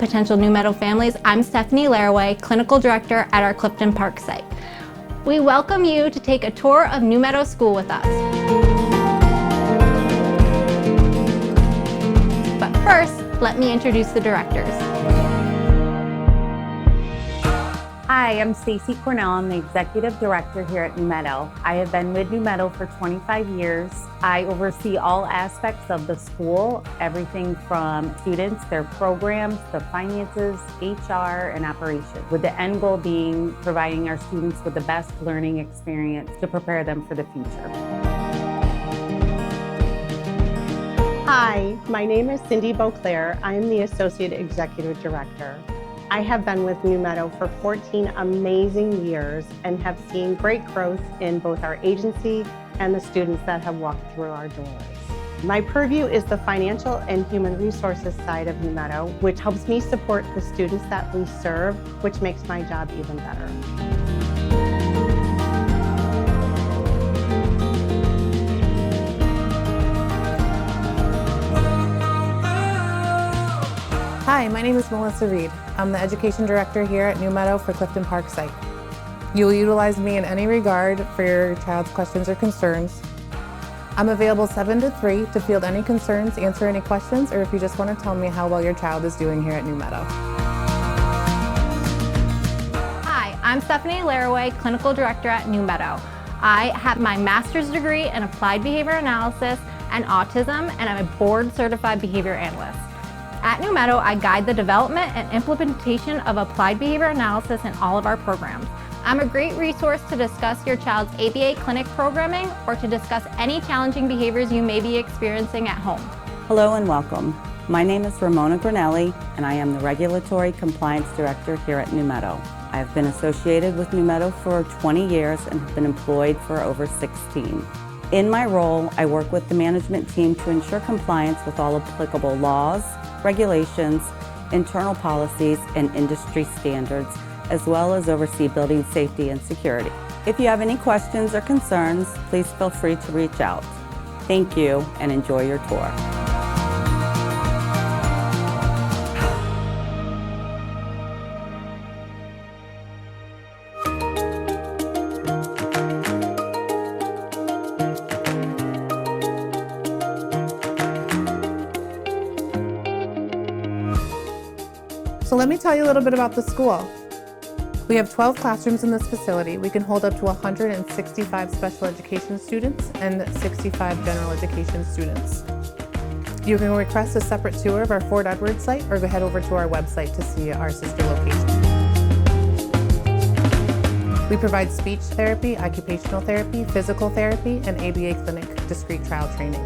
potential Newmeadow families. I'm Stephanie Laraway, Clinical Director at our Clifton Park site. We welcome you to take a tour of Newmeadow School with us. But first, let me introduce the directors. Hi, I'm Stacy Cornell. I'm the Executive Director here at Newmeadow. I have been with Newmeadow for 25 years. I oversee all aspects of the school, everything from students, their programs, the finances, HR, and operations, with the end goal being providing our students with the best learning experience to prepare them for the future. Hi, my name is Cindy Beauclair. I am the Associate Executive Director. I have been with Newmeadow for 14 amazing years and have seen great growth in both our agency and the students that have walked through our doors. My purview is the financial and human resources side of Newmeadow, which helps me support the students that we serve, which makes my job even better. Hi, my name is Melissa Reed. I'm the Education Director here at Newmeadow for Clifton Park site. You will utilize me in any regard for your child's questions or concerns. I'm available 7 to 3 to field any concerns, answer any questions, or if you just want to tell me how well your child is doing here at Newmeadow. Hi, I'm Stephanie Laraway, Clinical Director at Newmeadow. I have my master's degree in Applied Behavior Analysis and Autism, and I'm a board-certified behavior analyst. At Newmeadow, I guide the development and implementation of applied behavior analysis in all of our programs. I'm a great resource to discuss your child's ABA clinic programming or to discuss any challenging behaviors you may be experiencing at home. Hello and welcome. My name is Ramona Granelli, and I am the Regulatory Compliance Director here at Newmeadow. I have been associated with Newmeadow for 20 years and have been employed for over 16. In my role, I work with the management team to ensure compliance with all applicable laws, regulations, internal policies, and industry standards, as well as oversee building safety and security. If you have any questions or concerns, please feel free to reach out. Thank you and enjoy your tour. So let me tell you a little bit about the school. We have 12 classrooms in this facility. We can hold up to 165 special education students and 65 general education students. You can request a separate tour of our Fort Edward site or head over to our website to see our sister location. We provide speech therapy, occupational therapy, physical therapy, and ABA clinic discrete trial training.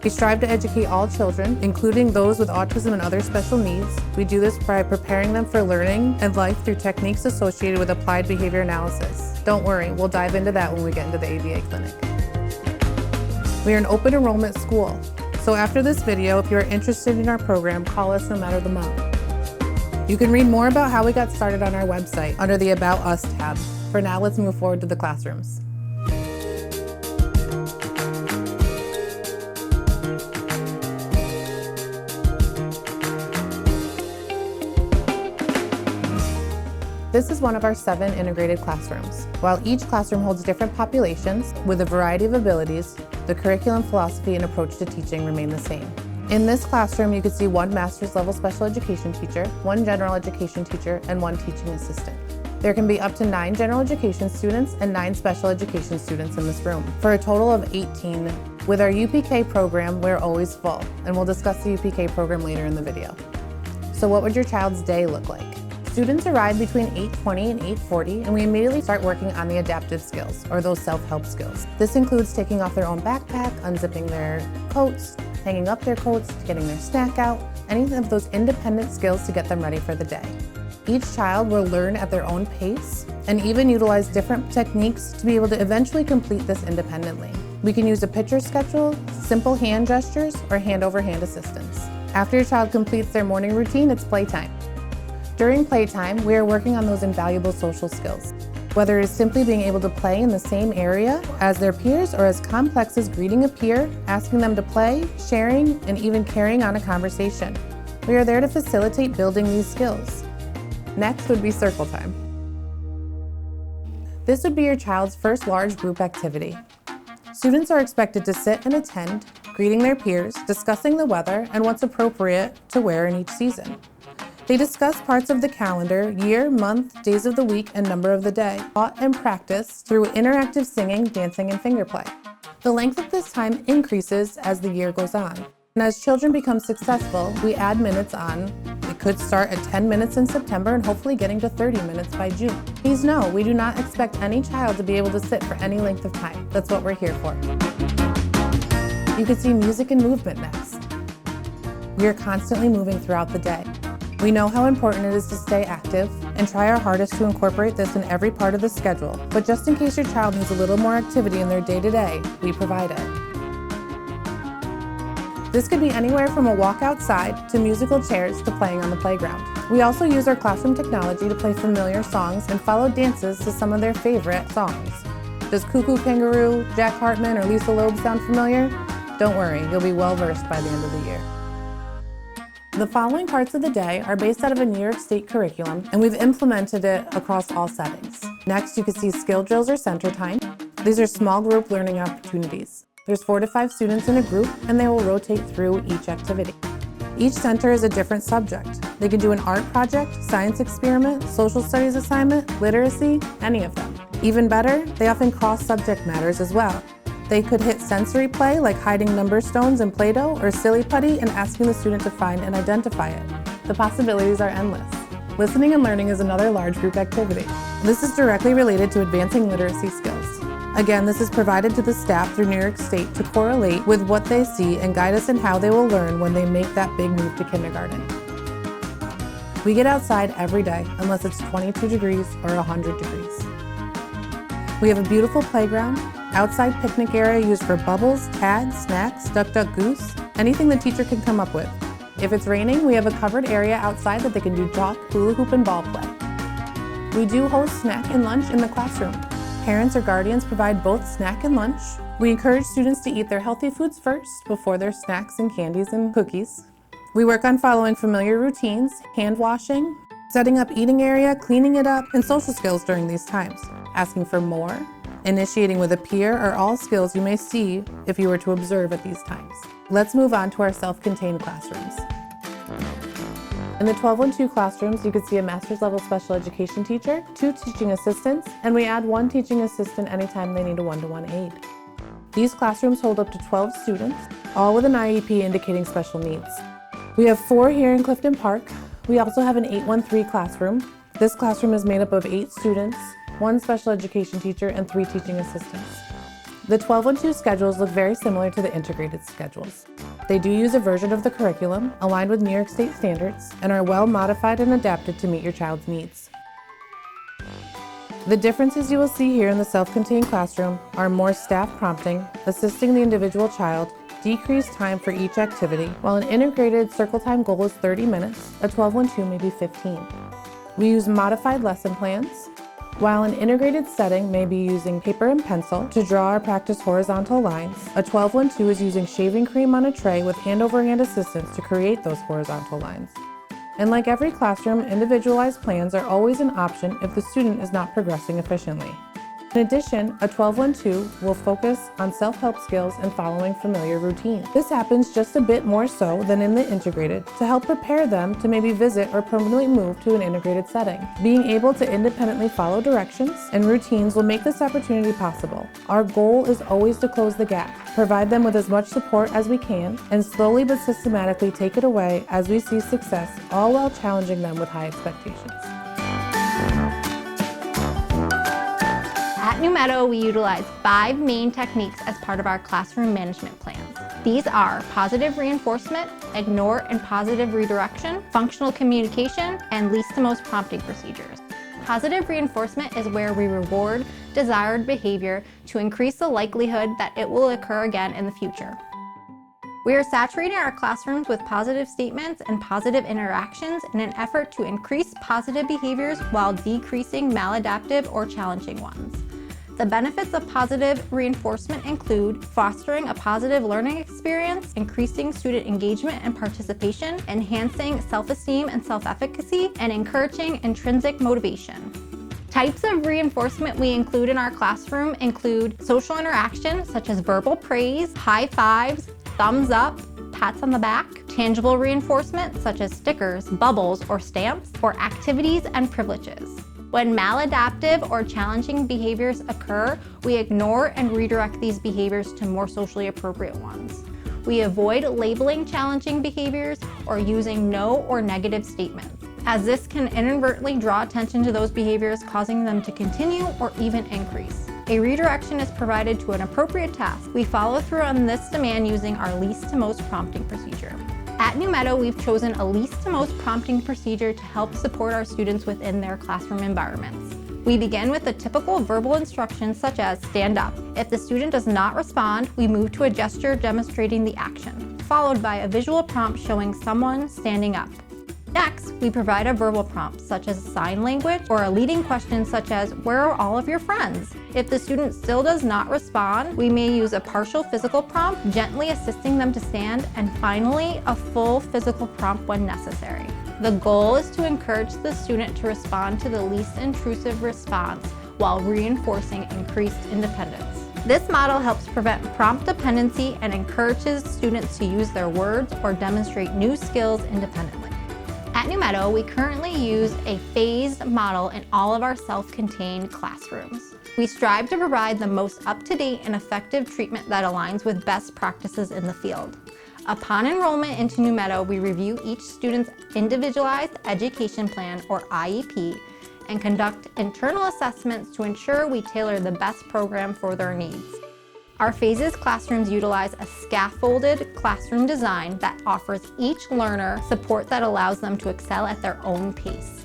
We strive to educate all children, including those with autism and other special needs. We do this by preparing them for learning and life through techniques associated with applied behavior analysis. Don't worry, we'll dive into that when we get into the ABA clinic. We are an open enrollment school, so after this video, if you are interested in our program, call us no matter the month. You can read more about how we got started on our website under the About Us tab. For now, let's move forward to the classrooms. This is one of our 7 integrated classrooms. While each classroom holds different populations with a variety of abilities, the curriculum, philosophy, and approach to teaching remain the same. In this classroom, you can see 1 master's level special education teacher, 1 general education teacher, and 1 teaching assistant. There can be up to 9 general education students and 9 special education students in this room, for a total of 18. With our UPK program, we're always full, and we'll discuss the UPK program later in the video. So what would your child's day look like? Students arrive between 8:20 and 8:40, and we immediately start working on the adaptive skills, or those self-help skills. This includes taking off their own backpack, unzipping their coats, hanging up their coats, getting their snack out, any of those independent skills to get them ready for the day. Each child will learn at their own pace and even utilize different techniques to be able to eventually complete this independently. We can use a picture schedule, simple hand gestures, or hand-over-hand assistance. After your child completes their morning routine, it's playtime. During playtime, we are working on those invaluable social skills, whether it is simply being able to play in the same area as their peers or as complex as greeting a peer, asking them to play, sharing, and even carrying on a conversation. We are there to facilitate building these skills. Next would be circle time. This would be your child's first large group activity. Students are expected to sit and attend, greeting their peers, discussing the weather and what's appropriate to wear in each season. They discuss parts of the calendar, year, month, days of the week, and number of the day, taught and practiced through interactive singing, dancing, and finger play. The length of this time increases as the year goes on. And as children become successful, we add minutes on. It could start at 10 minutes in September and hopefully getting to 30 minutes by June. Please know, we do not expect any child to be able to sit for any length of time. That's what we're here for. You can see music and movement next. We are constantly moving throughout the day. We know how important it is to stay active and try our hardest to incorporate this in every part of the schedule, but just in case your child needs a little more activity in their day-to-day, we provide it. This could be anywhere from a walk outside to musical chairs to playing on the playground. We also use our classroom technology to play familiar songs and follow dances to some of their favorite songs. Does Cuckoo Kangaroo, Jack Hartman, or Lisa Loeb sound familiar? Don't worry, you'll be well versed by the end of the year. The following parts of the day are based out of a New York State curriculum, and we've implemented it across all settings. Next, you can see skill drills or center time. These are small group learning opportunities. There's 4 to 5 students in a group, and they will rotate through each activity. Each center is a different subject. They can do an art project, science experiment, social studies assignment, literacy, any of them. Even better, they often cross subject matters as well. They could hit sensory play like hiding number stones in Play-Doh or silly putty and asking the student to find and identify it. The possibilities are endless. Listening and learning is another large group activity. This is directly related to advancing literacy skills. Again, this is provided to the staff through New York State to correlate with what they see and guide us in how they will learn when they make that big move to kindergarten. We get outside every day unless it's 22 degrees or 100 degrees. We have a beautiful playground, outside picnic area used for bubbles, tags, snacks, duck, duck, goose, anything the teacher can come up with. If it's raining, we have a covered area outside that they can do chalk, hula hoop, and ball play. We do host snack and lunch in the classroom. Parents or guardians provide both snack and lunch. We encourage students to eat their healthy foods first before their snacks and candies and cookies. We work on following familiar routines, hand washing, setting up eating area, cleaning it up, and social skills during these times. Asking for more, initiating with a peer are all skills you may see if you were to observe at these times. Let's move on to our self-contained classrooms. In the 1212 classrooms, you can see a master's level special education teacher, 2 teaching assistants, and we add 1 teaching assistant anytime they need a one-to-one aid. These classrooms hold up to 12 students, all with an IEP indicating special needs. We have 4 here in Clifton Park. We also have an 813 classroom. This classroom is made up of 8 students, 1 special education teacher, and 3 teaching assistants. The 1212 schedules look very similar to the integrated schedules. They do use a version of the curriculum aligned with New York State standards and are well modified and adapted to meet your child's needs. The differences you will see here in the self-contained classroom are more staff prompting, assisting the individual child, decreased time for each activity. While an integrated circle time goal is 30 minutes, a 1212 may be 15. We use modified lesson plans, while an integrated setting may be using paper and pencil to draw or practice horizontal lines. A 1212 is using shaving cream on a tray with hand-over-hand assistance to create those horizontal lines. And like every classroom, individualized plans are always an option if the student is not progressing efficiently. In addition, a 1212 will focus on self-help skills and following familiar routines. This happens just a bit more so than in the integrated to help prepare them to maybe visit or permanently move to an integrated setting. Being able to independently follow directions and routines will make this opportunity possible. Our goal is always to close the gap, provide them with as much support as we can, and slowly but systematically take it away as we see success, all while challenging them with high expectations. At Newmeadow, we utilize 5 main techniques as part of our classroom management plans. These are positive reinforcement, ignore and positive redirection, functional communication, and least to most prompting procedures. Positive reinforcement is where we reward desired behavior to increase the likelihood that it will occur again in the future. We are saturating our classrooms with positive statements and positive interactions in an effort to increase positive behaviors while decreasing maladaptive or challenging ones. The benefits of positive reinforcement include fostering a positive learning experience, increasing student engagement and participation, enhancing self-esteem and self-efficacy, and encouraging intrinsic motivation. Types of reinforcement we include in our classroom include social interaction, such as verbal praise, high fives, thumbs up, pats on the back, tangible reinforcement, such as stickers, bubbles, or stamps, or activities and privileges. When maladaptive or challenging behaviors occur, we ignore and redirect these behaviors to more socially appropriate ones. We avoid labeling challenging behaviors or using no or negative statements, as this can inadvertently draw attention to those behaviors, causing them to continue or even increase. A redirection is provided to an appropriate task. We follow through on this demand using our least to most prompting procedure. At Newmeadow, we've chosen a least to most prompting procedure to help support our students within their classroom environments. We begin with a typical verbal instruction such as stand up. If the student does not respond, we move to a gesture demonstrating the action, followed by a visual prompt showing someone standing up. Next, we provide a verbal prompt such as sign language or a leading question such as, where are all of your friends? If the student still does not respond, we may use a partial physical prompt, gently assisting them to stand, and finally, a full physical prompt when necessary. The goal is to encourage the student to respond to the least intrusive response while reinforcing increased independence. This model helps prevent prompt dependency and encourages students to use their words or demonstrate new skills independently. At Newmeadow, we currently use a phased model in all of our self-contained classrooms. We strive to provide the most up-to-date and effective treatment that aligns with best practices in the field. Upon enrollment into Newmeadow, we review each student's individualized education plan, or IEP, and conduct internal assessments to ensure we tailor the best program for their needs. Our phases classrooms utilize a scaffolded classroom design that offers each learner support that allows them to excel at their own pace.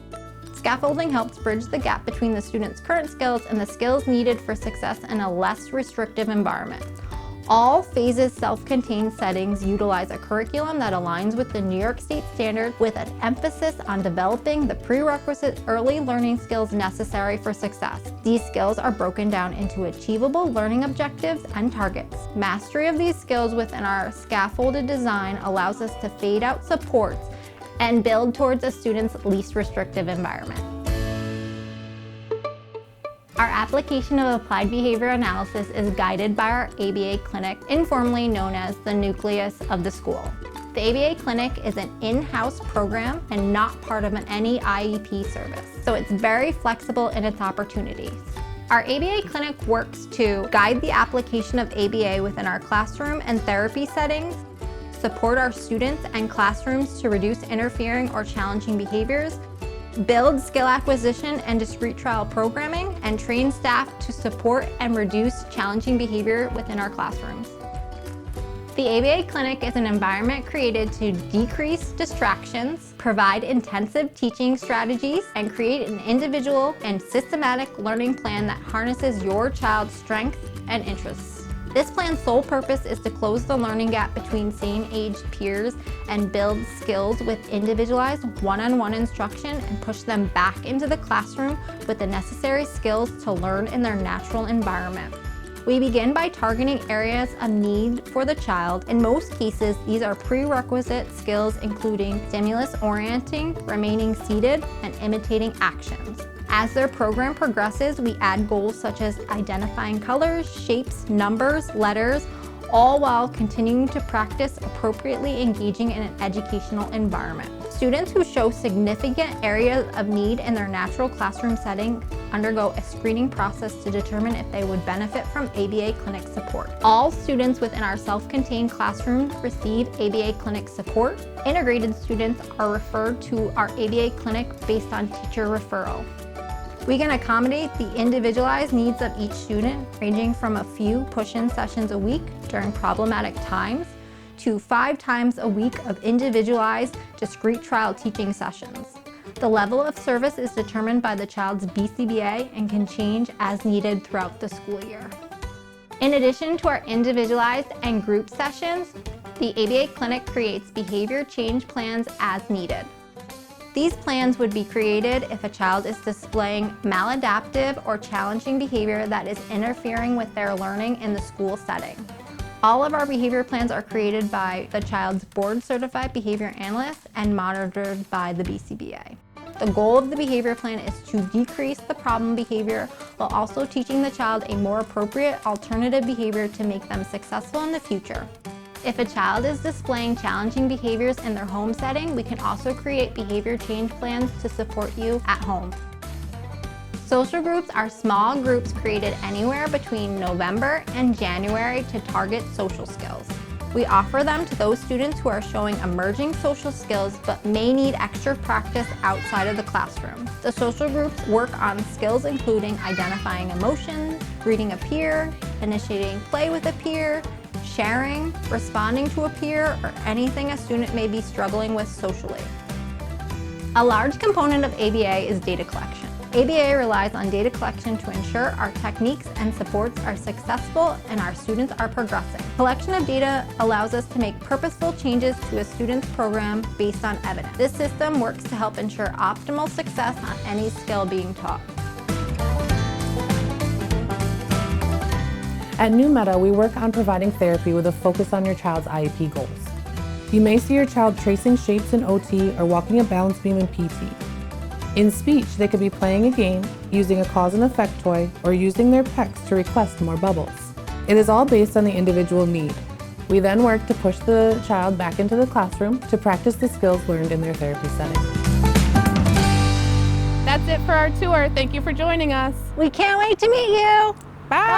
Scaffolding helps bridge the gap between the student's current skills and the skills needed for success in a less restrictive environment. All phases self-contained settings utilize a curriculum that aligns with the New York State standard, with an emphasis on developing the prerequisite early learning skills necessary for success. These skills are broken down into achievable learning objectives and targets. Mastery of these skills within our scaffolded design allows us to fade out supports and build towards a student's least restrictive environment. Our application of applied behavior analysis is guided by our ABA clinic, informally known as the nucleus of the school. The ABA clinic is an in-house program and not part of any IEP service, so it's very flexible in its opportunities. Our ABA clinic works to guide the application of ABA within our classroom and therapy settings, support our students and classrooms to reduce interfering or challenging behaviors, build skill acquisition and discrete trial programming, and train staff to support and reduce challenging behavior within our classrooms. The ABA Clinic is an environment created to decrease distractions, provide intensive teaching strategies, and create an individual and systematic learning plan that harnesses your child's strengths and interests. This plan's sole purpose is to close the learning gap between same-aged peers and build skills with individualized one-on-one instruction and push them back into the classroom with the necessary skills to learn in their natural environment. We begin by targeting areas of need for the child. In most cases, these are prerequisite skills including stimulus orienting, remaining seated, and imitating actions. As their program progresses, we add goals such as identifying colors, shapes, numbers, letters, all while continuing to practice appropriately engaging in an educational environment. Students who show significant areas of need in their natural classroom setting undergo a screening process to determine if they would benefit from ABA Clinic support. All students within our self-contained classrooms receive ABA Clinic support. Integrated students are referred to our ABA Clinic based on teacher referral. We can accommodate the individualized needs of each student, ranging from a few push-in sessions a week during problematic times to 5 times a week of individualized discrete trial teaching sessions. The level of service is determined by the child's BCBA and can change as needed throughout the school year. In addition to our individualized and group sessions, the ABA Clinic creates behavior change plans as needed. These plans would be created if a child is displaying maladaptive or challenging behavior that is interfering with their learning in the school setting. All of our behavior plans are created by the child's board-certified behavior analyst and monitored by the BCBA. The goal of the behavior plan is to decrease the problem behavior while also teaching the child a more appropriate alternative behavior to make them successful in the future. If a child is displaying challenging behaviors in their home setting, we can also create behavior change plans to support you at home. Social groups are small groups created anywhere between November and January to target social skills. We offer them to those students who are showing emerging social skills but may need extra practice outside of the classroom. The social groups work on skills including identifying emotions, greeting a peer, initiating play with a peer, sharing, responding to a peer, or anything a student may be struggling with socially. A large component of ABA is data collection. ABA relies on data collection to ensure our techniques and supports are successful and our students are progressing. Collection of data allows us to make purposeful changes to a student's program based on evidence. This system works to help ensure optimal success on any skill being taught. At Newmeadow, we work on providing therapy with a focus on your child's IEP goals. You may see your child tracing shapes in OT or walking a balance beam in PT. In speech, they could be playing a game, using a cause and effect toy, or using their pecs to request more bubbles. It is all based on the individual need. We then work to push the child back into the classroom to practice the skills learned in their therapy setting. That's it for our tour. Thank you for joining us. We can't wait to meet you! Bye!